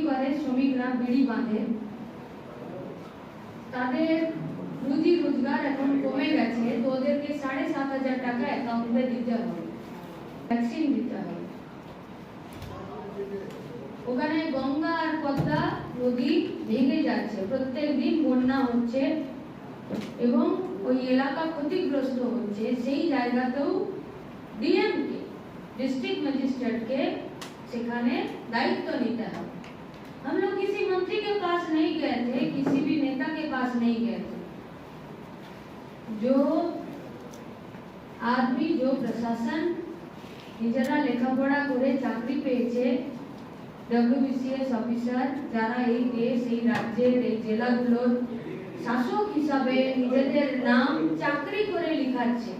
করে শ্রমিকরা বিড়ি বাঁধে, তাদের রুজি রোজগার এখন কমে গেছে, তো ওদেরকে 7,500 টাকা অ্যাকাউন্টে দিতে হবে, ভ্যাকসিন দিতে হবে। ওখানে গঙ্গা আর পদ্মা নদী ভেঙে যাচ্ছে, প্রত্যেক দিন বন্যা হচ্ছে এবং ওই এলাকা ক্ষতিগ্রস্ত হচ্ছে। সেই জায়গাতেও डीएम के डिस्ट्रिक्ट मजिस्ट्रेट के सेखाने दायित्व लेते हैं। हम लोग किसी मंत्री के पास नहीं गए थे, किसी भी नेता के पास नहीं गए थे। जो आदमी, जो प्रशासन निजरा लेखापड़ा करे चाकरी पेয়েছে, डब्ल्यूबीसीएस অফিসার যারা এই দেশ, এই রাজ্যের, এই জেলাগুলোর শাসক হিসাবে নিজেদের নাম চাকরি করে লিখাচ্ছে,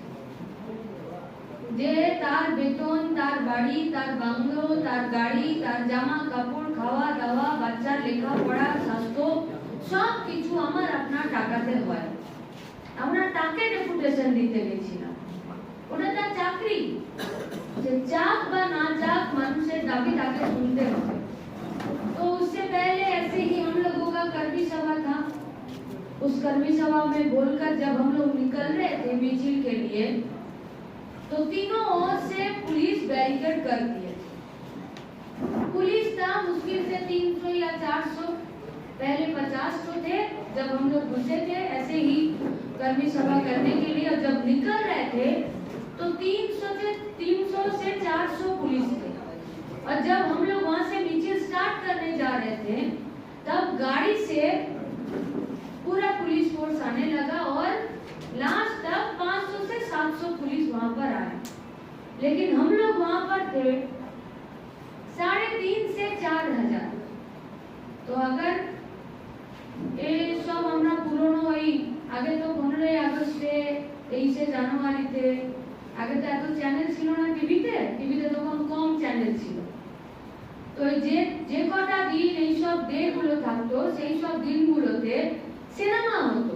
যে তার বেতন, তার বাড়ি, তার বাংলো, তার গাড়ি, তার জামা কাপড়, খাওয়া দাওয়া, বাচ্চার লেখাপড়া, স্বাস্থ্য সব কিছু আমার আপনার টাকাতে হয়। আমরা তাকে ডেপুটেশন দিতে গেছিলাম, ওটা তার চাকরি, যে চাক বা না चाक মানুষের दाबी তাকে सुनते হবে। तो उससे पहले ऐसे ही हम लोगों का कर्मी सभा था। उस कर्मी सभा में बोलकर जब हम लोग निकल रहे थे मिছিল के लिए, तो तीनों ओर से पुलिस बैरिकेड कर दिए। पुलिस था मुश्किल से 300 या 400, पहले 50 तो थे जब हम लोग घुसे थे ऐसे ही कर्मी सभा करने के लिए, और जब निकल रहे थे तो 300 से 400 पुलिस थे। और जब हम लोग वहां से नीचे स्टार्ट करने जा रहे थे, तब गाड़ी से पूरा पुलिस फोर्स आने लगा और लास्ट तक 500 से 700 पुलिस वहां पर आए। लेकिन हम लोग वहां पर थे 3,500 से 4,000। तो अगर ये सब हमरा पुरानो ওই আগে তো 15 আগস্টে 23 জানুয়ারিতে আগে তো এত চ্যানেল ছিল না টিভিতে তখন কম চ্যানেল ছিল। তো যে কটা দিন এই সব ডেগুলো থাকতো, সেই সব দিনগুলোতে সিনেমা হতো,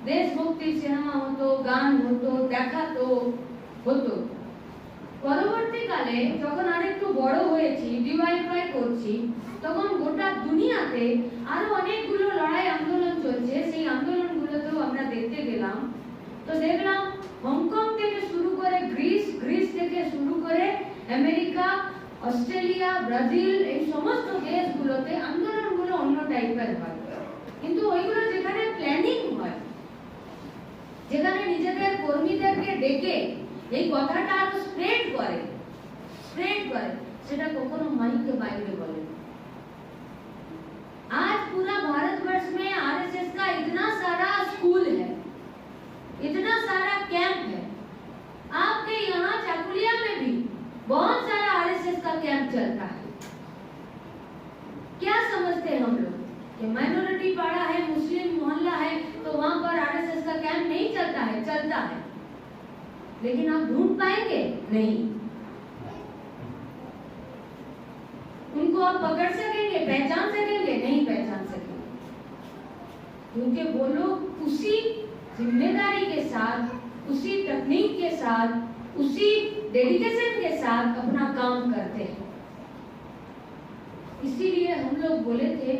দেশভক্তির সিনেমা হতো, গান হতো, দেখাতো হতো। পরবর্তীকালে যখন আরেকটু বড় হয়েছি, ডিওয়াইফাই করছি, তখন গোটা দুনিয়াতে আরো অনেকগুলো লড়াই আন্দোলন চলছে। সেই আন্দোলনগুলোতেও আমরা দেখতে গেলাম, তো দেখলাম হংকং থেকে শুরু করে গ্রিস থেকে শুরু করে আমেরিকা, অস্ট্রেলিয়া, ব্রাজিল, এই সমস্ত দেশগুলোতে আন্দোলনগুলো অন্য টাইপের হয়। কিন্তু ওইগুলো যেখানে প্ল্যানিং হয়, যেখানে নিজেদের কর্মীদেরকে ডেকে এই কথাটা আরো স্প্রেড করে, সেটা কখনো মাইকে বাইরে বলে। आज पूरा भारतवर्ष में आरएसएस का इतना सारा स्कूल है, इतना सारा कैंप है। आपके यहाँ चाकुलिया में भी बहुत सारा आरएसएस का कैंप चलता है। क्या समझते हैं हम लोग कि माइनॉरिटी पाड़ा है, मुस्लिम मोहल्ला है, तो वहां पर आरएसएस का कैंप नहीं चलता है? चलता है, लेकिन आप ढूंढ पाएंगे नहीं। उनको आप पकड़ सकेंगे, पहचान सकेंगे? नहीं पहचान सकेंगे, क्योंकि वो लोग उसी जिम्मेदारी के साथ, उसी टेक्निक के साथ, उसी डेडिकेशन के साथ अपना काम करते हैं। इसीलिए हम लोग बोले थे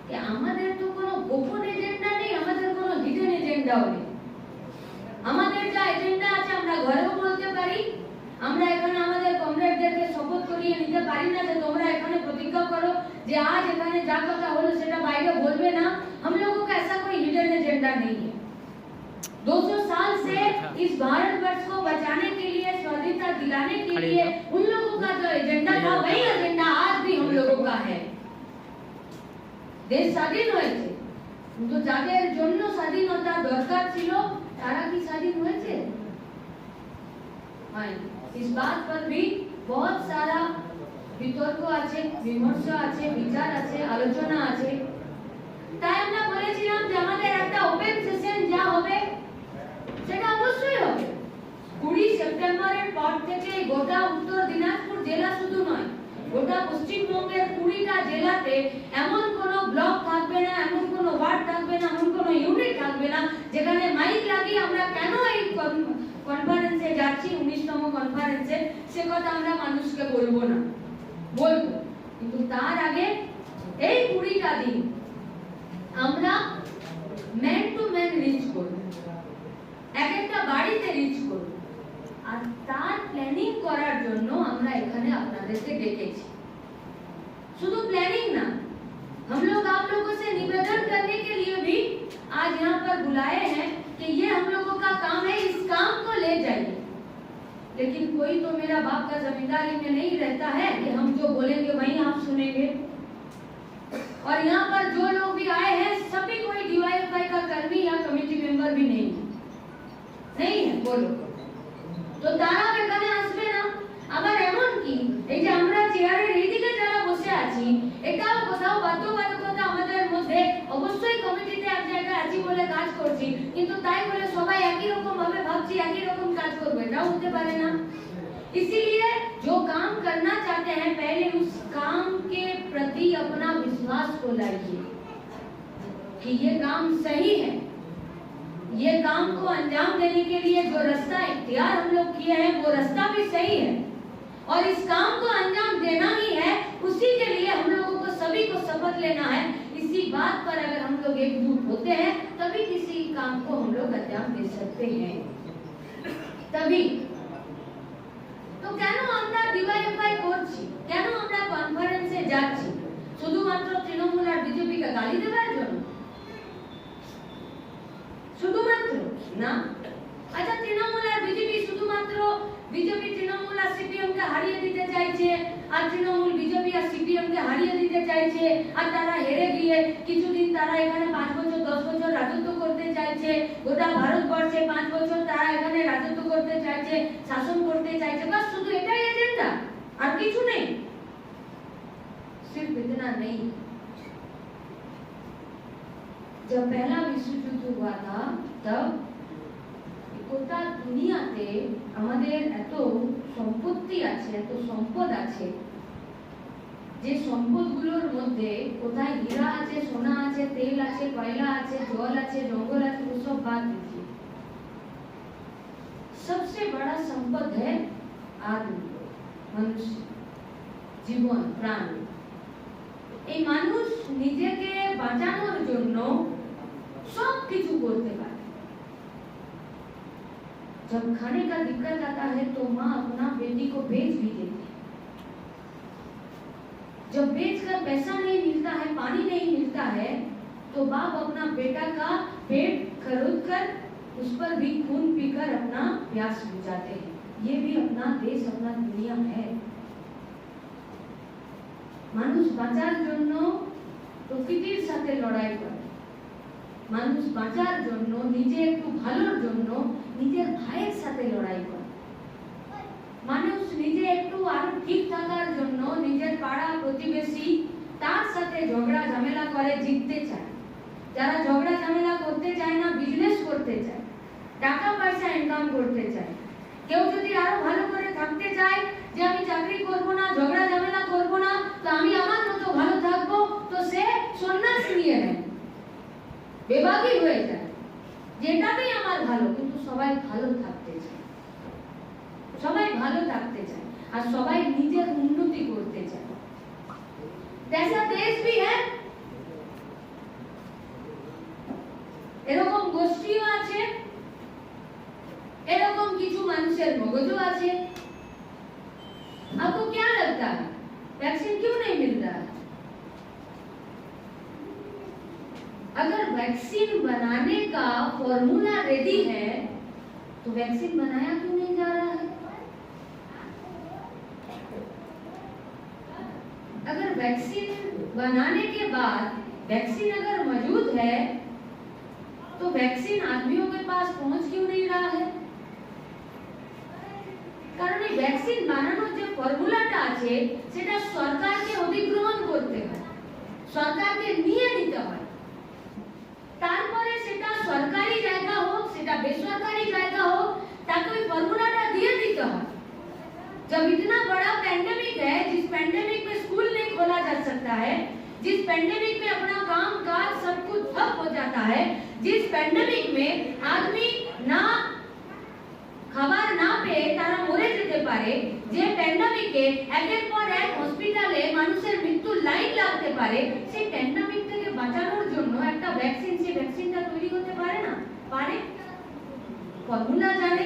कि আমাদের তো কোনো গোপন এজেন্ডা নেই, আমাদের কোনো হিডেন এজেন্ডাও নেই। আমাদের যা এজেন্ডা আছে আমরা ঘরেও বলতে পারি। আমরা এখানে আমাদের কমরেডদেরকে শপথ করিয়ে নিতে পারি না যে তোমরা এখানে প্রতিজ্ঞা করো যে আজ এখানে যা কথা হলো সেটা বাইরে বলবে না। हम लोगों का ऐसा कोई हिडन एजेंडा नहीं है। 200 साल से इस भारतवर्ष को बचाने के लिए, स्वाधीनता दिलाने के लिए उन लोगों का जो एजेंडा था, वही एजेंडा आज भी हम लोगों का है। দেশ স্বাধীন হয়েছে, কিন্তু যাদের জন্য স্বাধীনতা দরকার ছিল তারা কি স্বাধীন হয়েছে? হয়নি। इस बात पर भी बहुत सारा বিতর্ক আছে, বিমর্ষ আছে, বিচার আছে, আলোচনা আছে। তাই আমরা বলেছিলাম যে আমাদের একটা ওপেন সেশন যা হবে সেটা অবশ্যই হবে। 20 সেপ্টেম্বরের পর থেকে গোটা উত্তর দিনাজপুর জেলা শুধু নয়, গোটা পশ্চিমবঙ্গের 20টা জেলাতে এমন কোনো ব্লক থাকবে না, এমন কোনো ওয়ার্ড থাকবে না, এমন কোনো ইউনিট থাকবে না যেখানে মাইক লাগিয়ে আমরা কেন এই কনফারেন্সে যাচ্ছি, 19তম কনফারেন্সে, সে কথা আমরা মানুষকে বলবো না। বলবো, কিন্তু তার আগে এই 20টা দিন আমরা ম্যান টু ম্যান রিচ করব, এক একটা বাড়িতে রিচ করব, আর তার প্ল্যানিং করার জন্য আমরা এখানে আপনাদেরকে ডেকেছি। शुद्ध प्लानिंग ना, हम लोग आप लोगों से निवेदन करने के लिए भी आज यहाँ पर बुलाए हैं कि ये हम लोगों का काम है, इस काम को ले जाइए। लेकिन कोई तो मेरा बाप का जमींदारी में नहीं रहता है कि हम जो बोलेंगे वही आप सुनेंगे। और यहाँ पर जो लोग भी आए हैं सभी कोई DYFI का कर्मी या कमेटी मेंबर भी नहीं है, बोलो তো তারা এখানে আসবে না। আবার এমন কি এই যে আমরা চেয়ারের এইদিকে যারা বসে আছি, এটাও কোথাও বাধ্যবাধকতা আমাদের মধ্যে, অবশ্যই কমিটিতে এক জায়গায় আছি বলে কাজ করছি, কিন্তু তাই বলে সবাই একই রকম ভাবে ভাবছি একই রকম কাজ করবে, এটাও হতে পারে না। इसीलिए जो काम करना चाहते हैं पहले उस काम के प्रति अपना विश्वास को लाइए कि ये काम सही है, ये काम को अंजाम देने के लिए जो रास्ता इख्तियार हम लोग किए हैं वो रास्ता भी सही है, और इस काम को अंजाम देना ही है। उसी के लिए हम लोगों को सभी को शपथ लेना है। इसी बात पर अगर हम लोग एकजुट होते हैं तभी किसी काम को हम लोग अंजाम दे सकते हैं। तभी तो কেন আমরা DYFI করছি, কেন আমরা কনফারেন্সে যাচ্ছি? শুধুমাত্র তৃণমূল আর বিজেপিকে গালি দেওয়ার জন্য? শুধুমাত্র না। আচ্ছা, তৃণমূল আর বিজেপি শুধুমাত্র বিজেপি তৃণমূল আর সিপিএম কে হারিয়ে দিতে চাইছে, আর তৃণমূল বিজেপি আর সিপিএম কে হারিয়ে দিতে চাইছে, আর তারা হেরে গিয়ে কিছুদিন তারা এখানে 5 বছর 10 বছর রাজত্ব করতে চাইছে, গোটা ভারতবর্ষে 5 বছর তারা এখানে রাজত্ব করতে চাইছে, শাসন করতে চাইছে, বাস শুধু এটাই এজেন্ডা, আর কিছু নেই? सिर्फ इतना नहीं। जब पहला विश्व युद्ध हुआ था तब গোটা দুনিয়াতে আমাদের এত সম্পত্তি আছে, এত সম্পদ আছে, যে সম্পদগুলোর মধ্যে কোথায় হীরা আছে, সোনা আছে, তেল আছে, কয়লা আছে, জল আছে, জঙ্গল আছে, वो सब बात दीजिए। सबसे बड़ा संपद है आदमी, मनुष्य, জীবন, প্রাণ। এই মানুষ নিজেকে বাঁচানোর জন্য সব কিছু করতে পারে। जब खाने का दिक्कत आता है तो माँ अपना बेटी को बेच भी देती है। जब बेचकर पैसा नहीं मिलता है, पानी नहीं मिलता है, तो बाप अपना बेटा का पेट खरीद कर उस पर भी खून पीकर अपना प्यास बुझाते हैं। ये भी अपना देश, अपना दुनिया है। মানুষ বাঁচার জন্য প্রকৃতির সাথে লড়াই করে, মানুষ বাঁচার জন্য, নিজে একটু ভালোর জন্য নিজের ভাইয়ের সাথে লড়াই করে, মানুষ নিজে একটু আরো ঠিক থাকার জন্য নিজের পাড়া প্রতিবেশী তার সাথে ঝগড়া ঝামেলা করে জিততে চায়। যারা ঝগড়া ঝামেলা করতে চায় না, বিজনেস করতে চায়, টাকা পয়সা ইনকাম করতে চায়, কেউ যদি আরো ভালো করে থাকতে চায় যে আমি চাকরি করব না, ঝগড়া ঝামেলা করব না, তো আমি আমার মতো ভালো থাকবো, তো সে সন্ন্যাস নিয়ে নেয়, বেবাগী হয়ে যায়, যেটাতেই আমার ভালো, কিন্তু সবাই ভালো থাকতে চায়, সবাই ভালো থাকতে চায়, আর সবাই নিজের উন্নতি করতে চায়। ऐसा देश भी है, এরকম গোষ্ঠীও আছে, এরকম কিছু মানুষের মগজও আছে। आपको क्या लगता है वैक्सीन क्यों नहीं मिल रहा है? अगर वैक्सीन बनाने का फॉर्मूला रेडी है तो वैक्सीन बनाया क्यों नहीं जा रहा है? अगर वैक्सीन बनाने के बाद वैक्सीन अगर मौजूद है तो वैक्सीन आदमियों के पास पहुंच क्यों नहीं रहा है? কারণ এই ভ্যাকসিন বানানোর যে ফর্মুলাটা আছে সেটা সরকারকে অধিগ্রহণ করতে হয়, সরকারকে নিয়ে নিতে হয়, তারপরে সেটা সরকারি জায়গা হোক, সেটা বেসরকারি জায়গা হোক, তাকে ওই ফর্মুলাটা দিয়ে দিতে হয়। जब इतना बड़ा पैंडेमिक है, जिस पैंडेमिक में स्कूल नहीं खोला जा सकता है, जिस पैंडेमिक में अपना काम काज सब कुछ ठप हो जाता है, जिस पैंडेमिक में आदमी ना খাবার না পেয়ে তারা মরে যেতে পারে, যে প্যান্ডেমিকে একের পর এক হসপিটালে মানুষের মৃত্যুর লাইন লাগতে পারে, পারে, সেই প্যান্ডেমিক থেকে বাঁচানোর জন্য একটা ভ্যাকসিন, সেই ভ্যাকসিনটা তৈরি করতে পারে না? পারে। ফর্মুলা জানে,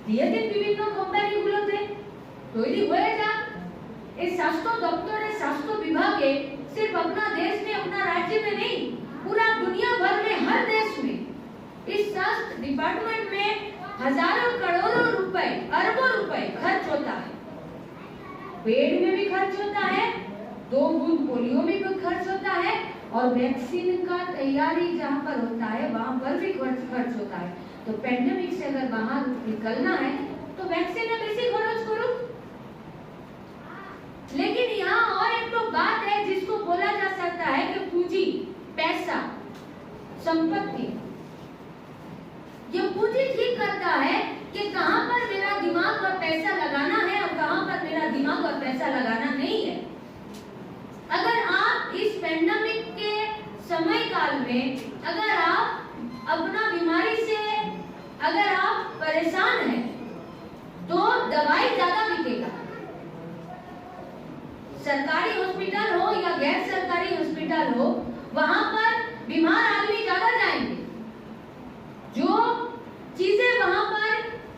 দিয়ে দিন বিভিন্ন কোম্পানিগুলোতে, তৈরি হয়ে যাক। इस स्वास्थ्य दफ्तर, स्वास्थ्य विभाग सिर्फ अपना देश में, अपना राज्य में नहीं, पूरा दुनिया भर में, हर देश में इस स्वास्थ्य डिपार्टमेंट में हजारों करोड़ों रुपए, अरबों रुपए खर्च होता है। पेड़ में भी खर्च होता है, 2 बूंद पोलियो में भी खर्च होता है, और वैक्सीन का तैयारी जहाँ पर होता है वहाँ पर भी खर्च होता है। तो पैंडेमिक से अगर बाहर निकलना है तो वैक्सीन में बेसी खर्च करो। लेकिन यहाँ और एक तो बात है जिसको बोला जा सकता है कि पूंजी, पैसा, संपत्ति। ये पूंजी ठीक करता है कि कहाँ पर मेरा दिमाग और पैसा लगाना है और कहाँ पर मेरा दिमाग और पैसा लगाना नहीं है। अगर आप इस पैंडेमिक के समय काल में अगर आप अपना बीमारी से अगर आप परेशान हैं तो दवाई ज्यादा बिकेगा। सरकारी हॉस्पिटल हो या गैर सरकारी हॉस्पिटल हो, वहां पर बीमार आदमी ज्यादा जाएंगे। जो चीजें वहां पर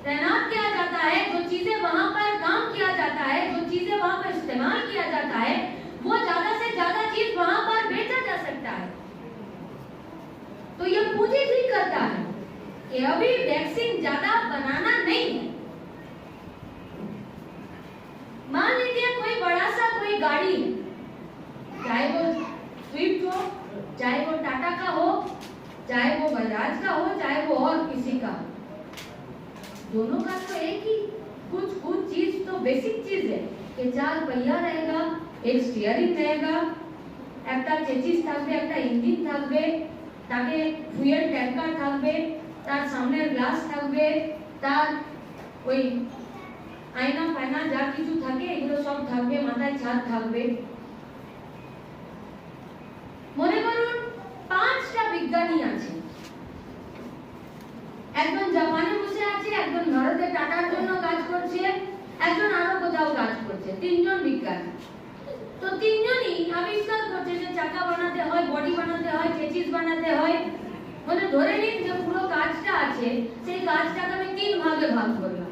तैनात किया जाता है, जो चीजें वहां पर काम किया जाता है, जो चीजें वहां पर इस्तेमाल किया जाता है, वो ज्यादा से ज्यादा चीज वहां पर बेचा जा सकता है। तो ये पूंजी ठीक करता है कि अभी वैक्सीन ज्यादा बनाना नहीं है। मान लीजिए कोई बड़ा सा कोई गाड़ी है, चाहे वो स्विफ्ट हो, चाहे वो टाटा का हो, चाहे वो बजाज का हो, चाहे वो और किसी का हो, दोनों का तो एक ही कुछ चीज तो बेसिक चीज है कि 4 पहिया रहेगा, एक स्टीयरिंग रहेगा, একটা চেচিস থাকবে, একটা ইঞ্জিন থাকবে, তাকে ফুয়েল ট্যাঙ্কার থাকবে, তার সামনের গ্লাস থাকবে, তার ওই আয়না ফায়না যা কিছু থাকে এগুলো সব থাকবে, মাথায় ছাদ থাকবে। মনে করুন 5টা বিজ্ঞানী আছে, একজন জাপানে বসে আছে, একজন ভারতে টাটার জন্য কাজ করছে, একজন আরো কোথাও কাজ করছে, 3 জন বিজ্ঞানী। তো 3 জনই আবিষ্কার করছে যে চাকা বানাতে হয়, বডি বানাতে হয়, চেচিস বানাতে হয়। মানে ধরে নিন যে পুরো কাজটা আছে, সেই কাজটাকে আমি 3 ভাগে ভাগ করলাম।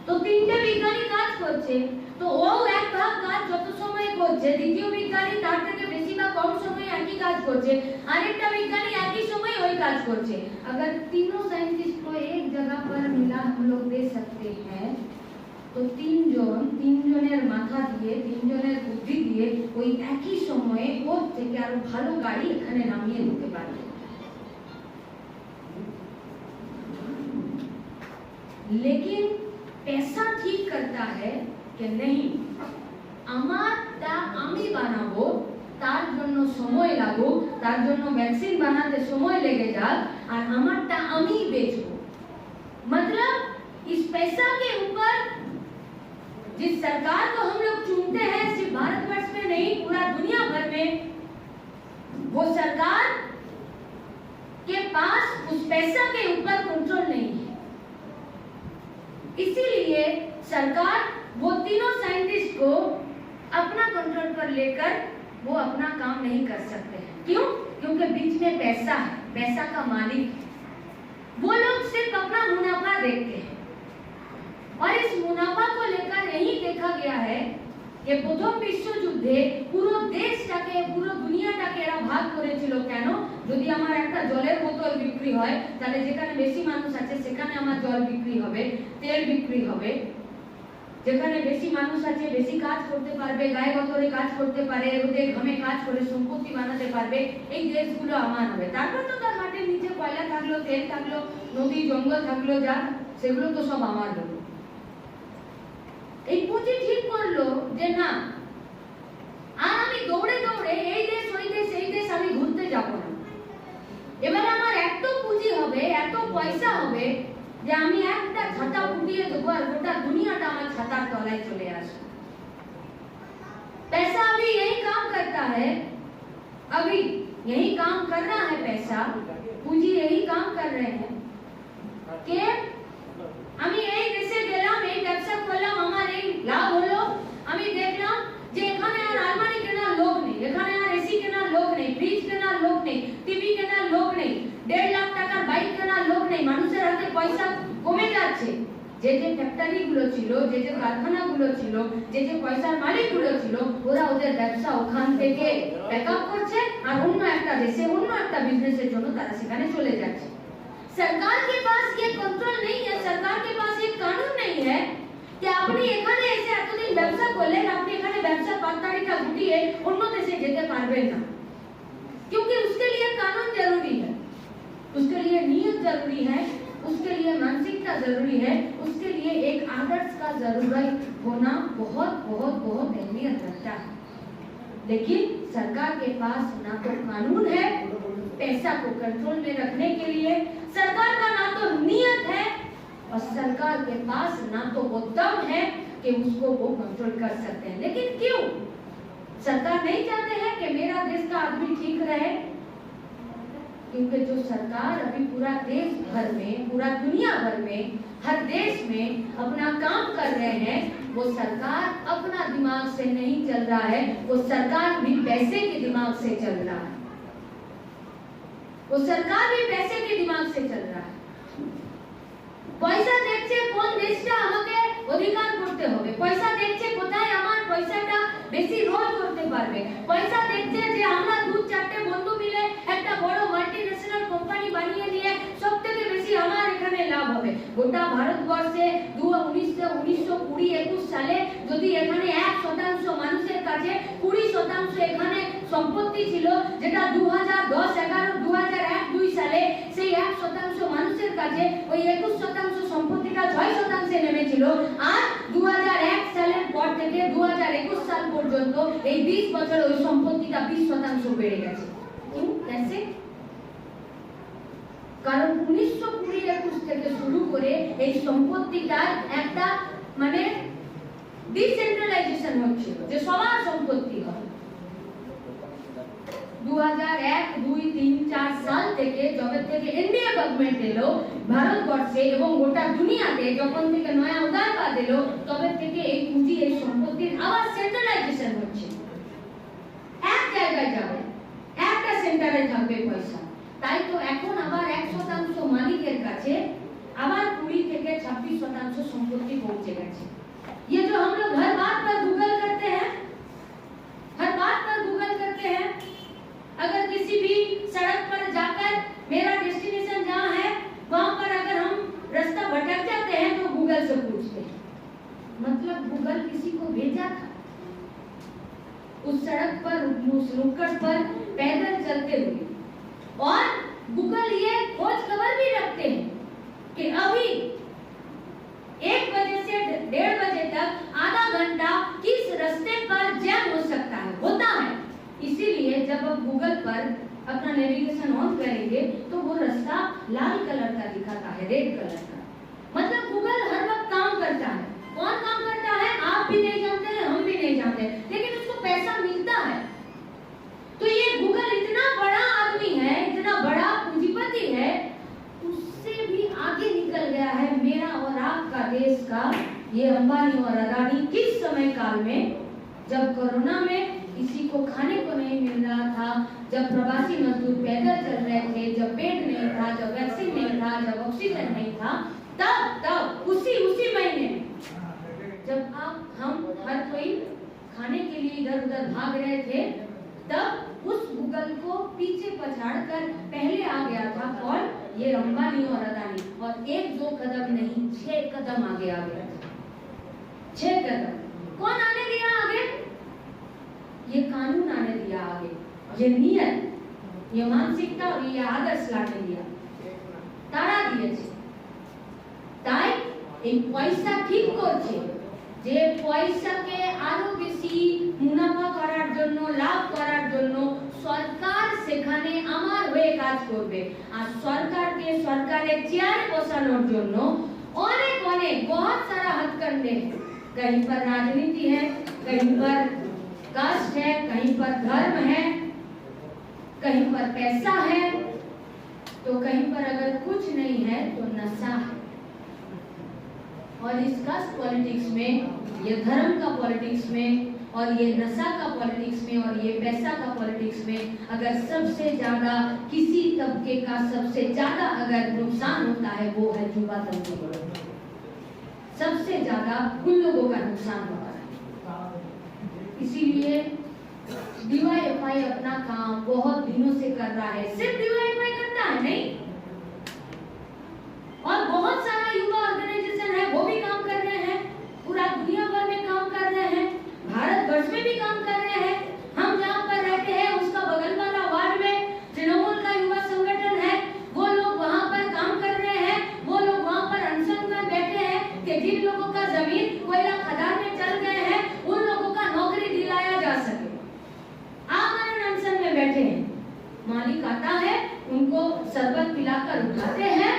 তো 3টে বিজ্ঞানী কাজ করছে, তো ও এক ভাগ কাজ যত সময় করছে, দ্বিতীয় বিজ্ঞানী তার থেকে বেশি বা কম সময়ে একই কাজ করছে, আরেকটা বিজ্ঞানী একই সময়ে ওই কাজ করছে। अगर तीनों साइंटिस्ट को एक जगह पर मिला हम लोग दे सकते हैं, तो 3 জনের মাথা দিয়ে, 3 জনের বুদ্ধি দিয়ে ওই একই সময়ে ওর থেকে আরো ভালো গাড়ি এখানে নামিয়ে দিতে পারবে। लेकिन पैसा ठीक करता है कि नहीं, আমারটা আমি বানাবো, তার জন্য সময় লাগুক, তার জন্য ভ্যাকসিন বানাতে সময় লেগে যাক, আর আমারটা আমি বেচবো। मतलब इस पैसा के ऊपर जिस सरकार को हम लोग चुनते हैं, सिर्फ भारतवर्ष में नहीं पूरा दुनिया भर में, वो सरकार के पास उस पैसा के ऊपर कंट्रोल नहीं है। इसीलिए सरकार वो तीनों साइंटिस्ट को अपना कंट्रोल पर लेकर वो अपना काम नहीं कर सकते हैं। क्यों? क्योंकि बीच में पैसा है, पैसा का मालिक है। वो लोग सिर्फ अपना मुनाफा देखते हैं, और इस मुनाफा को लेकर यही देखा गया है कि प्रथम विश्व युद्धे পুরো দেশটাকে, পুরো দুনিয়াটাকে এরা ভাগ করেছিল। কেন? যদি আমার একটা জলের বোতল বিক্রি হয়, তাহলে যেখানে বেশি মানুষ আছে সেখানে আমার জল বিক্রি হবে, তেল বিক্রি হবে। যেখানে বেশি মানুষ আছে, বেশি কাজ করতে পারবে, গায়ে গতরে কাজ করতে পারে, রোদে ঘামে কাজ করে সম্পত্তি বানাতে পারবে, এই দেশগুলো আমার হবে। তারপর তো তার মাটির নিচে কয়লা থাকলো, তেল থাকলো, নদী জঙ্গল থাকলো, যা সেগুলো তো সব আমার হলো। এই পুঁজি ঠিক করলো যে না, আর আমি দৌড়ে দৌড়ে এই দেশ ওই দেশ এই দেশ আমি ঘুরতে যাব না। এবারে আমার এত পুঁজি হবে, এত পয়সা হবে যে আমি একটা ছাতা ফুটিয়ে দেবো আর গোটা দুনিয়াটা আমার ছাতার তলায় চলে আসে। पैसा अभी यही काम करता है, अभी यही काम कर रहा है पैसा, पूंजी यही काम कर रहे हैं कि আমি এই দেশে গেলাম, এই ব্যবসা করলাম, আমার এই লাভ হলো, আমি দেখলাম যে এখানে আর আলমারি কেনার লোক নেই, এখানে আর এসি কেনার নেই, টিভি কেনার লোক নেই, 1.5 লাখ টাকার বাইক কেনার লোক নেই, মানুষের হাতে পয়সা কমে যাচ্ছে। যে যে ফ্যাক্টরি গুলো ছিল, যে যে কারখানা গুলো ছিল, যে যে পয়সার মালিক গুলো ছিল, ওরা ওদের ব্যবসা ওখান থেকে ব্যাকআপ করছে আর অন্য একটা দেশে অন্য একটা বিজনেসের জন্য তারা সেখানে চলে যাচ্ছে। सरकार के पास ये कंट्रोल नहीं है, सरकार के पास ये कानून नहीं है कि আপনি এখানে এসে এতদিন ব্যবসা করলেন, আপনি এখানে ব্যবসা পাতাড়িটা গুটিয়ে অন্য দেশে যেতে পারবেন না, क्योंकि उसके लिए कानून जरूरी है, उसके लिए नियत जरूरी है, उसके लिए मानसिकता जरूरी है, उसके लिए एक आदर्श का जरूरत होना बहुत बहुत बहुत अहमियत रखता है। लेकिन सरकार के पास ना तो कानून है पैसा को कंट्रोल में रखने के लिए, सरकार का ना तो नियत है और सरकार के पास ना तो वो दम है कि उसको वो कंट्रोल कर सकते हैं। लेकिन क्यों सरकार नहीं चाहते हैं कि मेरा देश का आदमी ठीक रहे? क्योंकि जो सरकार अभी पूरा देश भर में, पूरा दुनिया भर में, हर देश में अपना काम कर रहे हैं, वो सरकार अपना दिमाग से नहीं चल रहा है, वो सरकार भी पैसे के दिमाग से चल रहा है, वो सरकार भी पैसे के दिमाग से चल रहा है। পয়সা দেখছে কোন দেশটা আমাকে অধিকার করতে হবে, পয়সা দেখছে কোথায় আমার পয়সাটা বেশি রোল করতে পারবে, পয়সা দেখছে যে আমরা 2-4টে বন্ধু মিলে একটা বড় মাল্টিন্যাশনাল কোম্পানি বানিয়ে নিয়ে সবথেকে বেশি আমার এখানে লাভ হবে। গোটা ভারতবর্ষে 1920-21 সালে যদি এখানে 1% মানুষের কাছে 20% এখানে সম্পত্তি ছিল, যেটা 2010-11-2001-2 সালে সেই 1% মানুষের কাছে ওই 21% সম্পত্তিটা 6% নেমেছিল, আর 2001 সালের পর থেকে 2021 সাল পর্যন্ত এই 20 বছর ওই সম্পত্তিটা 20% বেড়ে গেছে। कैसे? কারণ 1920-21 থেকে শুরু করে এই সম্পত্তিটার একটা মানে ডিসেন্ট্রালাইজেশন হচ্ছিল, যে সবার সম্পত্তি হয়। 2001, 2, 3, 4 সাল থেকে যবে থেকে ইন্ডিয়া গভর্নমেন্ট এলো ভারতবর্ষে এবং গোটা দুনিয়াতে, যখন থেকে নয়া উদারবাদ এলো, তবে থেকে এই পুঁজি, এই সম্পত্তির আবার সেন্ট্রালাইজেশন হচ্ছে। এক জায়গায় যাবে, একটা সেন্টারে থাকবে পয়সা। তাই তো এখন আবার 1% মালিকের কাছে আবার 20 থেকে 26% সম্পত্তি পৌঁছে গেছে। ये जो हम लोग हर बात पर गूगल करते हैं, हर बात पर गूगल करते हैं, अगर किसी भी सड़क पर जाकर मेरा डेस्टिनेशन जहाँ है वहाँ पर अगर हम रास्ता भटक जाते हैं तो गूगल से पूछते हैं, मतलब गूगल किसी को भेजा था उस सड़क पर, उस नुक्कड़ पर पैदल चलते हुए। और गूगल ये खोज खबर भी रखते हैं कि अभी 1 बजे से 1:30 बजे तक आधा घंटा किस रास्ते पर जैम हो सकता है, होता है। इसीलिए जब आप गूगल पर अपना नेविगेशन ऑन करेंगे तो वो रास्ता लाल कलर का दिखाता है, रेड कलर का। मतलब गूगल हर वक्त काम करता है। कौन काम करता है आप भी नहीं जानते हैं, हम भी नहीं जानते, लेकिन उसको पैसा मिलता है। तो ये गूगल इतना बड़ा आदमी है, इतना बड़ा पूंजीपति है, उससे भी आगे निकल गया है मेरा और आपका देश का ये अंबानी और अदानी। किस समय काल में, जब कोरोना में किसी को खाने को नहीं मिल रहा था, जब प्रवासी मजदूर पैदल चल रहे थे, जब बेड नहीं था, जब वैक्सीन नहीं था, जब ऑक्सीजन नहीं था, तब उसी महीने जब हम हर कोई खाने के लिए इधर उधर भाग रहे थे, तब उस गूगल को पीछे पछाड़कर पहले आ गया था कौन? ये अंबानी और अदानी। और 1-2 कदम नहीं, 6 कदम आगे आ गया था। 6 कदम कौन आने दिया आगे? ये कानून आने दिया आगे, ये नियत, ये मानसिकता और ये आदर्श लाने दिया, तारा दिएছে। তাই এই পয়সা ঠিক করছে যে পয়সাকে আরো বেশি মুনাফা করার জন্য, লাভ করার জন্য সরকার সেখানে আমার হয়ে কাজ করবে। আর সরকারকে সরকারের চেয়ারে বসানোর জন্য অনেক অনেক बहुत सारा हथकंडे हैं। कहीं पर राजनीति है, कहीं पर कास्ट है, कहीं पर धर्म है, कहीं पर पैसा है, तो कहीं पर अगर कुछ नहीं है तो नशा है। और इस कास्ट पॉलिटिक्स में, ये धर्म का पॉलिटिक्स में और ये नशा का पॉलिटिक्स में और ये पैसा का पॉलिटिक्स में अगर सबसे ज्यादा किसी तबके का सबसे ज्यादा अगर नुकसान होता है वो है युवा तबके, सबसे ज्यादा उन लोगों का नुकसान होता है। इसीलिए डीवाईएफआई अपना काम बहुत दिनों से कर रहा है। सिर्फ डीवाईएफआई करता है नहीं, और बहुत सारा युवा ऑर्गेनाइजेशन है वो भी काम कर रहे हैं, पूरा दुनिया भर में काम कर रहे हैं, भारत वर्ष में भी काम कर रहे हैं। हम जहाँ पर रहते हैं उसका बगल वाला वार्ड में तृणमूल का युवा संगठन है, वो लोग वहाँ पर काम कर रहे हैं। वो लोग वहाँ पर अनशन में बैठे हैं कि जिन लोगों का जमीन कोयला खदान में चल गए हैं उन लोगों का नौकरी दिलाया जा सके। आमरण अनशन में बैठे हैं, मालिक आता है उनको शरबत पिलाकर उठाते हैं,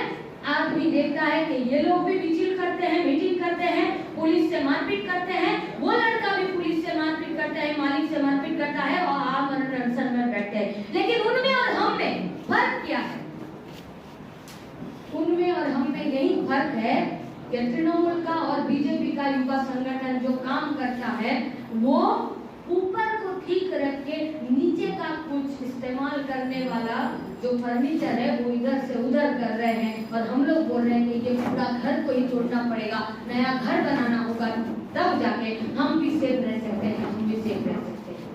आदमी देखता है कि ये लोग भी मिचिल करते हैं, मीटिंग करते हैं, पुलिस से मारपीट करते हैं, वो लड़का भी पुलिस से मारपीट करता है, मालिक से मारपीट करता है और आमरण अनशन में बैठते हैं। लेकिन उनमें और हम में फर्क क्या है? उनमें और हम में यही फर्क है कि तृणमूल का और बीजेपी का युवा संगठन जो काम करता है वो ऊपर को ठीक रख के नीचे का कुछ इस्तेमाल करने वाला जो फर्नीचर है वो इधर से उधर कर रहे हैं, और हम लोग बोल रहे हैं कि ये पूरा घर को ही तोड़ना पड़ेगा, नया घर बनाना होगा, तब जाके हम भी सेफ रह सकते हैं, हम भी सेफ रह सकते हैं।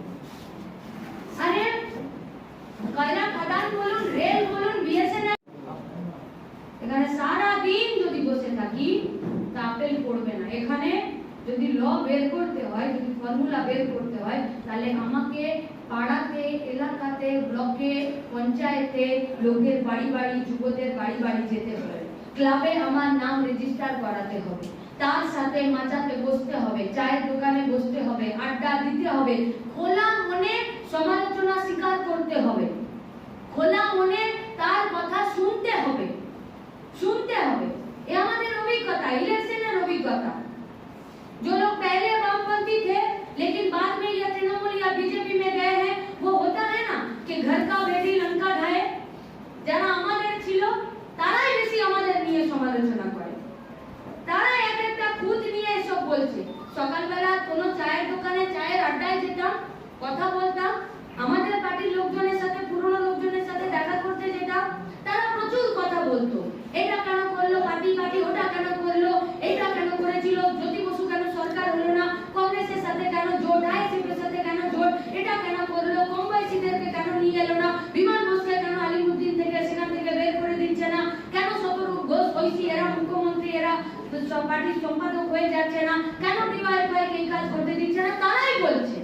अरे कोयला खदान बोलूं, रेल बोलूं, बीएसएनएल এখানে সারা দিন যদি বসে থাকি তা আপেল পড়বে না। এখানে যদি ল বের করতে হয়, যদি ফর্মুলা বের করতে হয়, তাহলে আমাকে পাড়াতে, এলাকাতে, ব্লকে, পঞ্চায়েতে লোকের বাড়ি বাড়ি, যুবদের বাড়ি বাড়ি যেতে হবে, ক্লাবে আমার নাম রেজিস্টার করাতে হবে, তার সাথে মাচাতে বসতে হবে, চায়ের দোকানে বসতে হবে, আড্ডা দিতে হবে, খোলা মনে সমালোচনা স্বীকার করতে হবে, খোলা মনে তার কথা শুনতে হবে, सुनते হবে। ये हमारे अभिज्ञता, इलेक्शन अभिज्ञता। जो लोग पहले वामपंथी थे लेकिन बाद में या तृणमूल या बीजेपी में गए हैं, वो होता है ना कि घर का बेटी लंका ढाए, যারা আমাদের ছিল তারাই বেশি আমাদের নিয়ে সমালোচনা করে, তারা এক একটা খুঁত নিয়ে এসব বলছে। সকালবেলা কোনো চায়ের দোকানে চায়ের আড্ডায় যেতাম, কথা বলতাম, আমাদের পার্টির লোকজনের সাথে, পুরনো লোকজনের সাথে দেখা করতে যেতাম, তারা প্রচুর কথা বলতো। এটা কেন করলো পার্টি, পার্টি ওটা কেন করলো, এটা কেন করেছিল, জ্যোতি বসু কেন সরকার হলো না, কংগ্রেসের সাথে কেন জোট, আইএসএফের সাথে কেন জোট, এটা কেন করলো, কম বয়সীদেরকে কেন নিয়ে এলো না, বিমান বসকে কেন আলিমুদ্দিন থেকে সেখান থেকে বের করে দিচ্ছে না, কেন শতরূপ ঘোষ ঐশী এরা মুখ্যমন্ত্রী, এরা পার্টির সম্পাদক হয়ে যাচ্ছে না, কেন ডিওয়াইএফআই কে কাজ করতে দিচ্ছে না, তারাই বলছে।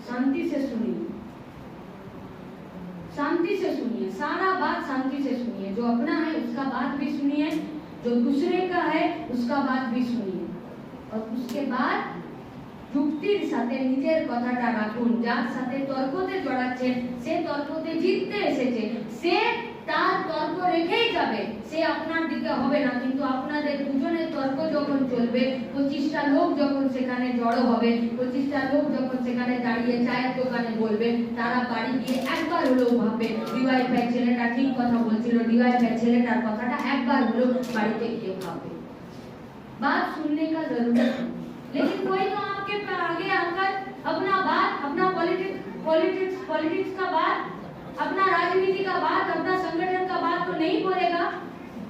शांति से सुनिए, शांति से सुनिए, सारा बात शांति से सुनिए। जो अपना है उसका बात भी सुनिए, जो दूसरे का है उसका बात भी सुनिए, और उसके बाद যুক্তির সাথে নিজের কথাটা রাখুন। যার সাথে তর্কতে জড়াচ্ছেন সে তর্কতে জিততে এসেছে, সে তার তর্ক রেখেই যাবে, সে আপনার দিকে হবে না। কিন্তু আপনাদের দুজনের তর্ক যখন চলবে, 25টা লোক যখন সেখানে জড়ো হবে, 25টা লোক যখন সেখানে দাঁড়িয়ে চায়ের দোকানে বলবে, তারা বাড়ি গিয়ে একবার হলেও ভাববে ডিওয়াইএফআই ছেলেটা ঠিক কথা বলছিল, ডিওয়াইএফআই ছেলেটার কথাটা একবার হলেও বাড়িতে গিয়ে ভাববে। बात सुनने का जरूरत है, लेकिन कोई तो आपके आगे आकर अपना बात, अपना पॉलिटिक्स का बात, अपना राजनीति का बात, अपना संगठन का बात तो नहीं बोलेगा।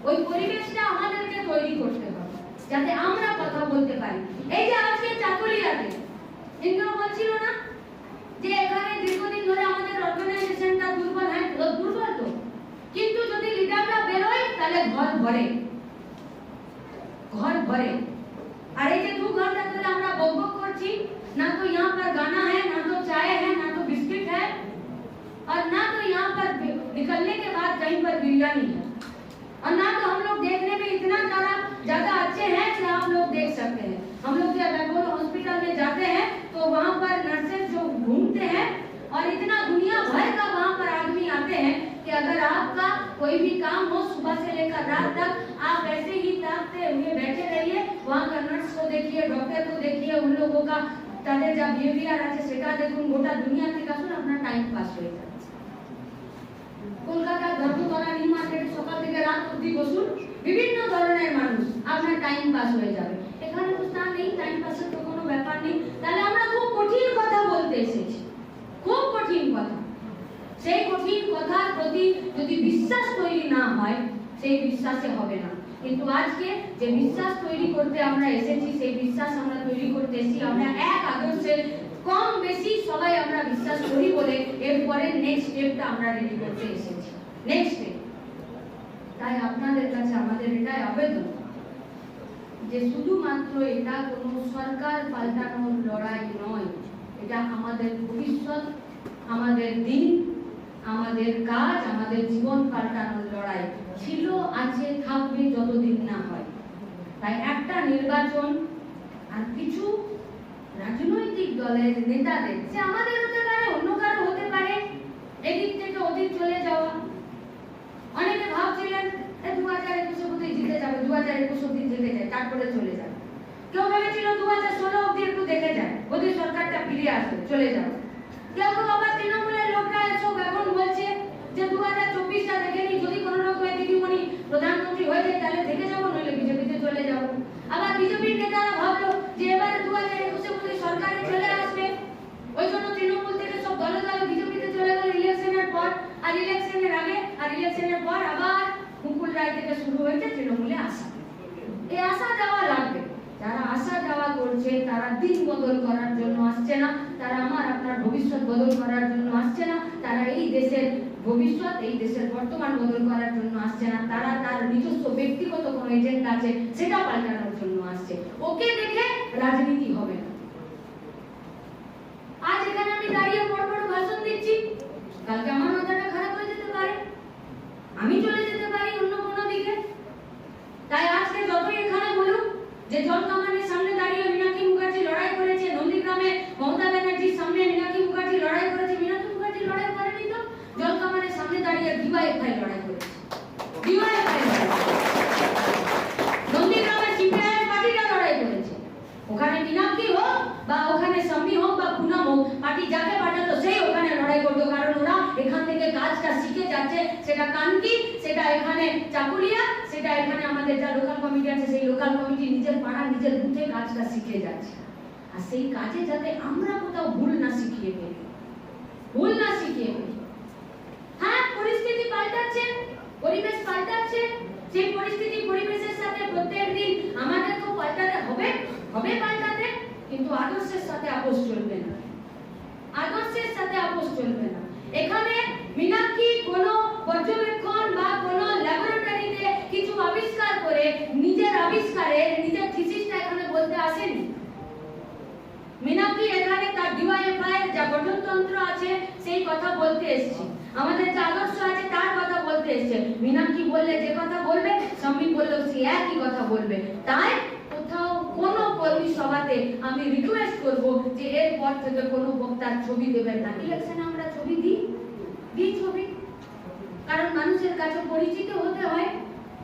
ওই পরিবেশটা আমাদেরকে তৈরি করতে হবে যাতে আমরা কথা বলতে পারি। এই যে আজকে চাকুলিয়াতে ইন্দ্র বলছিল না যে এখানে দীর্ঘদিন ধরে আমাদের অর্গানাইজেশনটা দুর্বল, হ্যাঁ দুর্বল তো, কিন্তু যদি লিডাররা বেরোয় তাহলে ঘর ভরে, घर भरे। और ये 2 घंटा धरे हमरा बकबक करছি, ना तो यहाँ पर गाना है, ना तो चाय है, ना तो बिस्किट है, और ना तो यहाँ पर निकलने के बाद कहीं पर बिरयानी है, और ना तो हम लोग देखने में इतना ज्यादा अच्छे हैं कि आप लोग देख सकते हैं। हम लोग जब अपोलो हॉस्पिटल में जाते हैं तो वहाँ पर नर्सेज जो घूमते हैं और इतना दुनिया भर का वहाँ पर आदमी आते हैं कि अगर आपका कोई भी काम हो सुबह से लेकर रात तक, आप ऐसे ही ताकते हुए बैठे रहिए, वहाँ का नर्स को देखिए, डॉक्टर को देखिए, उन लोगों का তাদের যা বিহেভিয়ার আছে সেটা দেখুন, গোটা দুনিয়া থেকে আসুন, আপনার টাইম পাস হয়ে যাচ্ছে। কলকাতার ধর্মতলা নিউ মার্কেটে সকাল থেকে রাত অবধি বসুন, বিভিন্ন ধরনের মানুষ, আপনার টাইম পাস হয়ে যাবে। এখানে তো তা নেই, টাইম পাসের তো কোনো ব্যাপার নেই, তাহলে আমরা খুব সেই কঠিন কথার প্রতি যদি বিশ্বাস তৈরি না হয়, সেই বিশ্বাসে হবে না। কিন্তু আজকে যে বিশ্বাস তৈরি করতে আমরা এসেছি, সেই বিশ্বাস আমরা তৈরি করতে এসেছি আমরা এক আদর্শে কম বেশি সবাই আমরা বিশ্বাস করি বলে এরপরে নেক্সট স্টেপটা আমরা রেডি করতে এসেছি। নেক্সট স্টেপ, তাই আপনাদের কাছে আমাদের এটাই আবেদন যে শুধুমাত্র এটা কোনো সরকার পাল্টানোর লড়াই নয়, এটা আমাদের ভবিষ্যৎ, আমাদের দিন, আমাদের কাজ, আমাদের জীবন পাল্টানোর লড়াই ছিল, আছে, থাকবে যতদিন না হয়। তাই একটা নির্বাচন আর কিছু রাজনৈতিক দলের নেতাদের, সে আমাদের হতে পারে, অন্য কারো হতে পারে, এদিক থেকে ওদিক চলে যাওয়া। অনেকে ভাবছিলেন 2021 অবধি জিতে যাবে, 2021 অবধি জিতে যায়, তারপরে চলে যাবে। কেউ ভেবেছিল 2016 অবধি একটু দেখে যায়, ওদের সরকারটা ফিরে আসবে, চলে যাবে। কেউ কেউ আবার তৃণমূলের লোকরা এসব এখন বলছে যে 2024টা দেখে নি, যদি কোনো রকমে দিদিমণি প্রধানমন্ত্রী হয়ে যায় তাহলে দেখে যাবো, নইলে বিজেপিতে চলে যাবো। আবার বিজেপির নেতারা ভাবলো যে এবারে 2021 অবধি সরকারে চলে আসবে, ওই জন্য তৃণমূল থেকে সব দলে দলে বিজেপিতে চলে গেল ইলেকশনের পর, আর ইলেকশনের আগে আর ইলেকশনের পর আবার মুকুল রায় থেকে শুরু হয়েছে তৃণমূলে আসা। এই আসা যাওয়া লাগবে। যারা আসা যাওয়া করছে তারা দিন বদল করার জন্য আসছে না, তারা আমার আপনার ভবিষ্যৎ বদল করার জন্য আসছে না, তারা এই দেশের ভবিষ্যৎ, এই দেশের বর্তমান বদল করার জন্য আসছে না, তারা তার নিজস্ব ব্যক্তিগত কোনো এজেন্ডা আছে সেটা পাল্টানোর জন্য আসছে। ওকে দেখে রাজনীতি হবে না। আজ এখানে আমি দাঁড়িয়ে বড় বড় ভাষণ দিচ্ছি, কালকে আমার মাথাটা খারাপ হয়ে যেতে পারে, আমি চলে যেতে পারি অন্য কোনো দিকে। তাই আজকে যতই এখানে বলুক যে জলকামানের সামনে দাঁড়িয়ে মীনাক্ষী মুখার্জি লড়াই করেছে, নন্দীগ্রামে মমতা ব্যানার্জির সামনে মীনাক্ষী মুখার্জি লড়াই করেছে, মীনাক্ষী মুখার্জি লড়াই করেনি তো, জলকামানের সামনে দাঁড়িয়ে ডিওয়াইএফআই লড়াই করেছে, ডিওয়াইএফআই নন্দীগ্রামে সিপিআইএম পার্টিটা লড়াই করেছে। ওখানে মীনাক্ষী হোক বা ওখানে সাম্মি হোক বা পুনাম হোক, পার্টি যাকে পাঠাতো সেই ওখানে লড়াই করতো, কারণ ওরা এখান থেকে কাজটা শিখে যাচ্ছে। সেটা কানকি, সেটা এখানে চাকুলিয়া, সেটা এখানে আমাদের যা লোকাল কমিটি আছে সেই লোকাল কমিটি নিজের পাড়া নিজের বুথে কাজটা শিখে যাচ্ছে। আর সেই কাজে যাতে আমরা কোথাও ভুল না শিখিয়ে ফেলি, ভুল না শিখিয়ে ফেলি। হ্যাঁ, পরিস্থিতি পাল্টাচ্ছে, পরিবেশ পাল্টাচ্ছে, সেই পরিস্থিতি পরিবেশের সাথে প্রত্যেকদিন আমাদের তো পাল্টাতে হবে, হবে পাল্টাতে, কিন্তু আদর্শের সাথে আপোষ চলবে না, আদর্শের সাথে আপোষ চলবে না। এখানে মীনাক্ষী কোনো পর্যবেক্ষণ বা কোনো ল্যাবরেটরিতে কিছু আবিষ্কার করে নিজের আবিষ্কারের নিজের থিসিসটা এখানে বলতে আসেনি। মীনাক্ষী এখানে তার ডিওয়াইএফআই এর যা গঠনতন্ত্র আছে সেই কথা বলতে এসেছে, আমাদের যে আদর্শ আছে তার কথা বলতে এসেছে। মীনাক্ষী বললে যে কথা বলবে, সাম্মি বললেও সে একই কথা বলবে। তাই কোথাও কোনো কর্মী সভাতে আমি রিকোয়েস্ট করব যে এরপর থেকে কোনো বক্তার ছবি দেবেন না। ইলেকশনে আমরা ছবি দিই ছবি, কারণ মানুষের কাছে পরিচিত হতে হয়,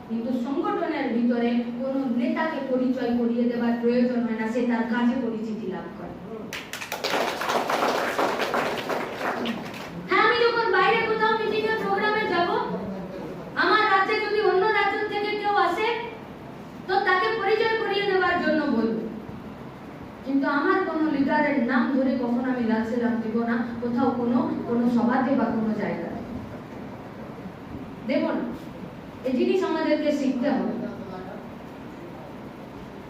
কিন্তু সংগঠনের ভিতরে কোনো নেতাকে পরিচয় করিয়ে দেওয়ার প্রয়োজন হয় না, সে তার কাজে পরিচিতি লাভ করে। হ্যাঁ, আমি যখন বাইরে কোথাও মিটিং এর প্রোগ্রামে যাব, আমার রাজ্যে যদি অন্য রাজ্য থেকে কেউ আসে তো তাকে পরিচয় করিয়ে দেওয়ার জন্য বলবো, কিন্তু আমার কোনো লিডারের নাম ধরে কখনো আমি লাল সালাম দেব না, কোথাও কোনো সভাতে বা কোনো জায়গায় দেব না। এই জিনিস আমাদেরকে শিখতে হবে।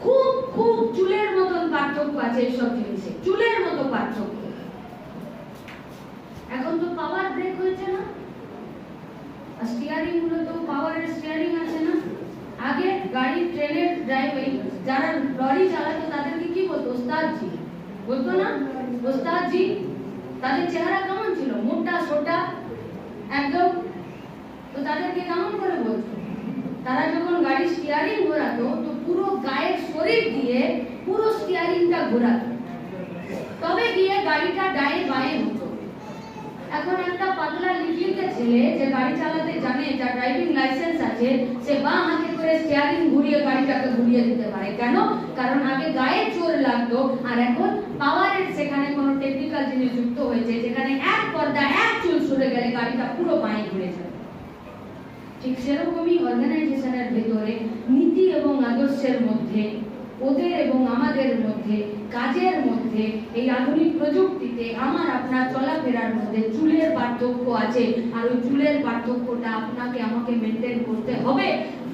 খুব খুব চুলের মতন পার্থক্য আছে এইসব জিনিসে, চুলের মতো পার্থক্য। এখন তো পাওয়ার ব্রেক হয়েছে না, আর স্টিয়ারিং গুলো তো পাওয়ারের স্টিয়ারিং আছে না। আগে গাড়ি ট্রেনের ড্রাইভার যারা লরি চালাতো তাদেরকে কি বলতো? ওস্তাদজি বলতো না, ওস্তাদজি। তাদের চেহারা কেমন ছিল? মোটা সোটা একদম। তো তাদেরকে কেমন করে বলতো? তারা যখন গাড়ি স্টিয়ারিং ঘোরাতো তো পুরো গায়ের শরীর দিয়ে পুরো স্টিয়ারিংটা ঘোরাতো, তবে গিয়ে গাড়িটা ডায়ে বায়ে হতো। এখন একটা পাতলা লিটলিকে ছেলে যে গাড়ি চালাতে জানে, যার ড্রাইভিং লাইসেন্স আছে, সে বাঁ হাতে করে স্টিয়ারিং ঘুরিয়ে গাড়িটাকে ঘুরিয়ে দিতে পারে। কেন? কারণ আগে গায়ে জোর লাগতো, আর এখন পাওয়ারের সেখানে কোনো টেকনিক্যাল জিনিস যুক্ত হয়েছে, যেখানে এক পর্দা এক চুল সরে গেলে গাড়িটা পুরো বাঁয়ে ঘুরে যাবে। ঠিক সেরকমই অর্গানাইজেশনের ভেতরে নীতি এবং আদর্শের মধ্যে, ওদের এবং আমাদের মধ্যে, কাজের মধ্যে, এই আধুনিক প্রযুক্তিতে পদ্ধতিতে আমার আপনার চলাফেরার মধ্যে চুলের পার্থক্য আছে, আর ওই চুলের পার্থক্যটা আপনাকে আমাকে মেনটেন করতে হবে।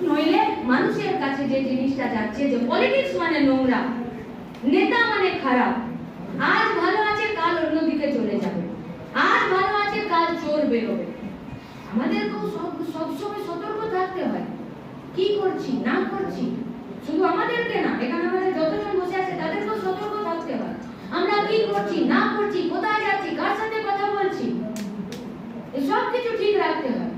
নইলে মানুষের কাছে যে জিনিসটা যাচ্ছে যে পলিটিক্স মানে নোংরা, নেতা মানে খারাপ, আজ ভালো আছে কাল অন্যদিকে চলে যাবে, আজ ভালো আছে কাল চোর বেরোবে। আমাদেরকেও সবসময় সতর্ক থাকতে হয় কি করছি না করছি। শুধু আমাদেরকে না, এখানে আমাদের যতজন বসে আছে তাদেরকেও সতর্ক থাকতে হয় আমরা কি করছি না করছি, কোথায় যাচ্ছি, কার সাথে কথা বলছি, এসব কিছু ঠিক রাখতে হয়।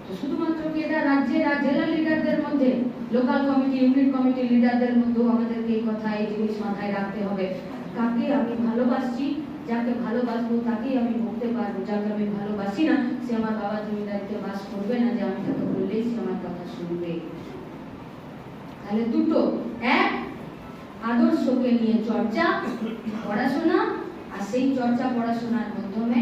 তো শুধুমাত্র কি এটা রাজ্যের আর জেলা লিডারদের মধ্যে, লোকাল কমিটি ইউনিট কমিটি লিডারদের মধ্যেও আমাদেরকে এই কথা এই জিনিস মাথায় রাখতে হবে। কাকে আমি ভালোবাসছি, যাকে ভালোবাসবো তাকেই আমি বলতে পারবো, যাকে আমি ভালোবাসি না সে আমার বাবা জমিদারিতে বাস করবে না, যে আমি তাকে বললেই সে আমার কথা শুনবে। তাহলে দুটো, এক আদর্শকে নিয়ে চর্চা পড়াশোনা, আর সেই চর্চা পড়াশোনার মাধ্যমে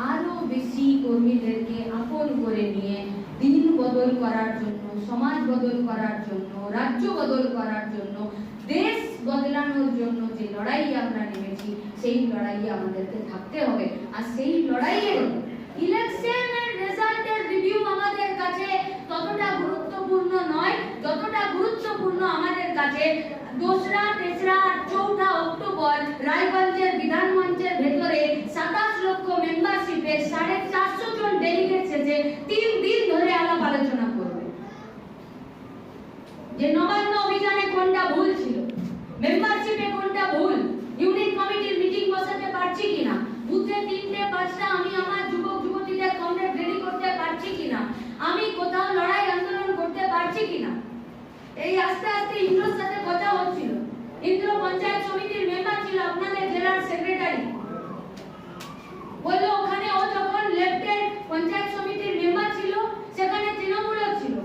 আরো বেশি কর্মীদেরকে আপন করে নিয়ে দিন বদল করার জন্য, সমাজ বদল করার জন্য, রাজ্য বদল করার জন্য, দেশ বদলানোর জন্য যে লড়াই আমরা নেমেছি সেই লড়াইয়ে আমাদেরকে থাকতে হবে। আর সেই লড়াইয়ে ইলেকশনের রেজাল্টের রিভিউ আমাদের কাছে ততটা গুরুত্বপূর্ণ নয় যতটা গুরুত্বপূর্ণ আমাদের কাছে 2রা, 3রা, 4ঠা অক্টোবর রায়গঞ্জের বিধান মঞ্চের ভেতরে 27 লক্ষ মেম্বারশিপে 450 জন ডেলিগেট এসেছে 3 দিন ধরে আলাপ আলোচনা করবে যে নবান্ন অভিযানে কোনটা ভুল ছিল, মেম্বারশিপে কোনটা ভুল, ইউনিট কমিটির মিটিং বসাতে পারছি কিনা, বুথে 3টে 5টা আমি আমার যুবক যুবতীদের কমরেড রেডি করতে পারছি কিনা, আমি কোথাও লড়াই আন্দোলন করতে পারছি কিনা। এই আস্তে আস্তে ইন্দ্রর সাথে কথা হচ্ছিল। ইন্দ্র পঞ্চায়েত সমিতির মেম্বার ছিল, আপনাদের জেলার সেক্রেটারি বললো ওখানে ও যখন লেফটের পঞ্চায়েত সমিতির মেম্বার ছিল সেখানে তৃণমূলক ছিল,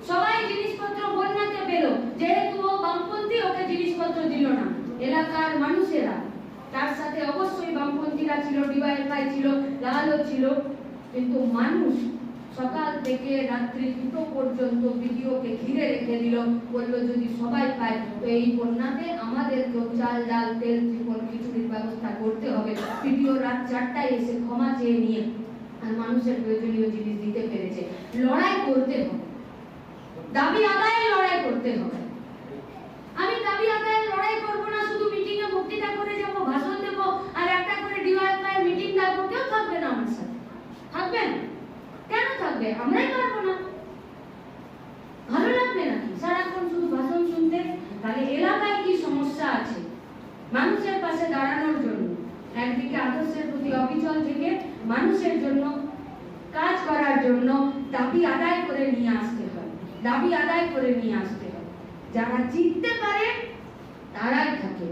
সবাই জিনিসপত্র বন্যাতে পেল, যেহেতু ও বামপন্থী ওকে জিনিসপত্র দিল না। এলাকার মানুষেরা, তার সাথে অবশ্যই বামপন্থীরা ছিল, ডিওয়াইএফআই ছিল, লালও ছিল, কিন্তু মানুষ সকাল থেকে রাত্রি 2টো পর্যন্ত ভিডিওকে ঘিরে রেখে দিল, বললো যদি সবাই পায় তো এই বন্যাতে আমাদেরকেও চাল ডাল তেল ত্রিপল খিচুড়ির ব্যবস্থা করতে হবে। ভিডিও রাত 4টায় এসে ক্ষমা চেয়ে নিয়ে আর মানুষের প্রয়োজনীয় জিনিস দিতে পেরেছে। লড়াই করতে হবে, দাবি আদায়ে লড়াই করতে হবে। আমি দাবি আদায়ে লড়াই করব না শুধু মিটিং এ বক্তৃতা করে যাব, ভাষণ দেব আর একটা করে ডিওয়াইএফআই মিটিং ডাকবো, কেউ থাকবে না আমার সাথে। থাকবেন কেন থাকবে? আমরাই পারবো না। ভালো লাগবে নাকি সারাক্ষণ শুধু ভাষণ শুনতে? তাহলে এলাকায় কি সমস্যা আছে মানুষের পাশে দাঁড়ানোর জন্য, একদিকে আদর্শের প্রতি অবিচল থেকে মানুষের জন্য কাজ করার জন্য দাবি আদায় করে নিয়ে আসতে হয়, দাবি আদায় করে নিয়ে আসতে হয়। যারা জিততে পারে তারাই থাকে।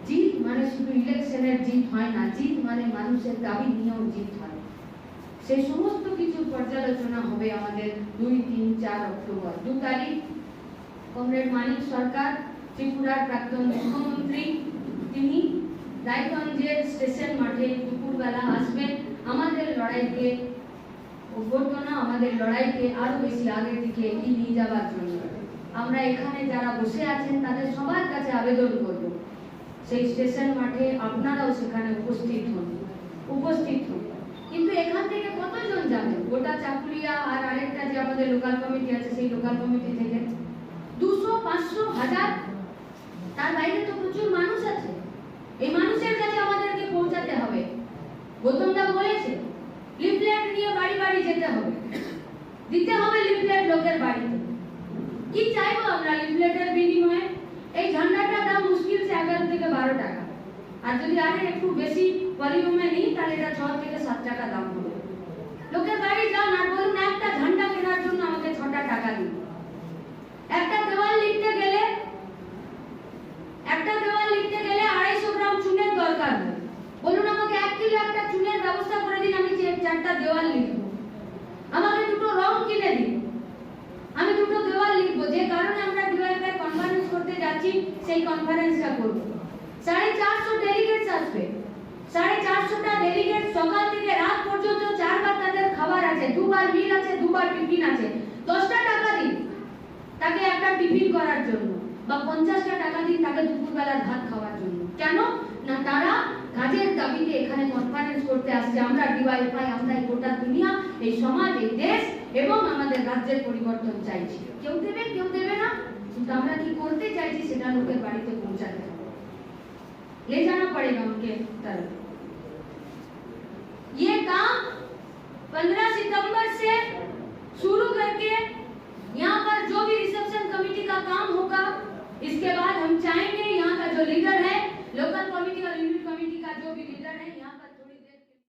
জিত মানে শুধু ইলেকশনের জিত হয় না, জিত মানে মানুষের দাবি নিয়েও জিত হয়। সেই সমস্ত কিছু পর্যালোচনা হবে আমাদের 2, 3, 4 অক্টোবর। 2 তারিখ কমরেড মানিক সরকার, ত্রিপুরার প্রাক্তন মুখ্যমন্ত্রী, তিনি রায়গঞ্জের স্টেশন মাঠে দুপুরবেলা আসবেন আমাদের লড়াইকে অভ্যর্থনা, আমাদের লড়াইকে আরো বেশি আগের দিকে এগিয়ে নিয়ে যাওয়ার জন্য। আমরা এখানে যারা বসে আছেন তাদের সবার কাছে আবেদন করব সেই স্টেশন মাঠে আপনারাও সেখানে উপস্থিত হন। কিন্তু এখান থেকে কতজন যাবে? গোটা চাকুলিয়া আর আরেকটা যে আমাদের লোকাল কমিটি আছে সেই লোকাল কমিটি থেকে 200, 500, 1000, তার বাইরে তো প্রচুর মানুষ আছে। এই মানুষের কাছে আমাদেরকে পৌঁছাতে হবে। গৌতমদা বলেছে লিফলেট নিয়ে বাড়ি বাড়ি যেতে হবে, দিতে হবে লিফলেট লোকের বাড়িতে। কি চাইবো আমরা লিফলেটের বিনিময়ে? এই ঝান্ডাটার দাম মুশকিল সে 11 থেকে 12 টাকা, আর যদি আরে একটু বেশি ভলিউমে নিই তাহলে এটা 6 থেকে 7 টাকা দাম হবে। লোকের বাড়ি যান আর বলুন একটা ঝান্ডা কেনার জন্য আমাকে 6টা টাকা দিন। একটা দেওয়াল লিখতে গেলে 250 গ্রাম চুনের দরকার হয়। বলুন আমাকে 1 কিলো একটা চুনের ব্যবস্থা করে দিন, আমি 4টা দেওয়াল লিখবো। আমাকে 2টো রং কিনে দিন, আমি 2টো দেওয়াল লিখবো। যে কারণে আমরা ডিওয়াইএফআই কনফারেন্স করতে যাচ্ছি সেই কনফারেন্সটা করব। 450 ডেলিগেটস আসবে। 450টা ডেলিগেট সকাল থেকে রাত পর্যন্ত 4 বার তাদের খাবার আছে, 2 বার মিল আছে, 2 বার টিফিন আছে। 10টা টাকা দিন তাকে একটা টিফিন করার জন্য, বা 50টা টাকা দিন তাকে দুপুরবেলার ভাত খাওয়ার জন্য। কেন না? তারা কাজের দাবিতে এখানে কনফারেন্স করতে আসছে। আমরা ডিওয়াইএফআই, আমরা এই গোটা দুনিয়া, এই সমাজ, এই দেশ এবং আমাদের রাজ্যের পরিবর্তন চাইছি। কেউ দেবে কেউ দেবে না, কিন্তু আমরা কি করতে চাইছি সেটা লোকের বাড়িতে পৌঁছাতে হবে। ले जाना पड़ेगा उनके तरफ। ये काम 15 सितंबर से शुरू करके यहाँ पर जो भी रिसेप्शन कमेटी का काम होगा, इसके बाद हम चाहेंगे यहाँ का जो लीडर है, लोकल कमेटी और यूनिट कमेटी का जो भी लीडर है यहाँ पर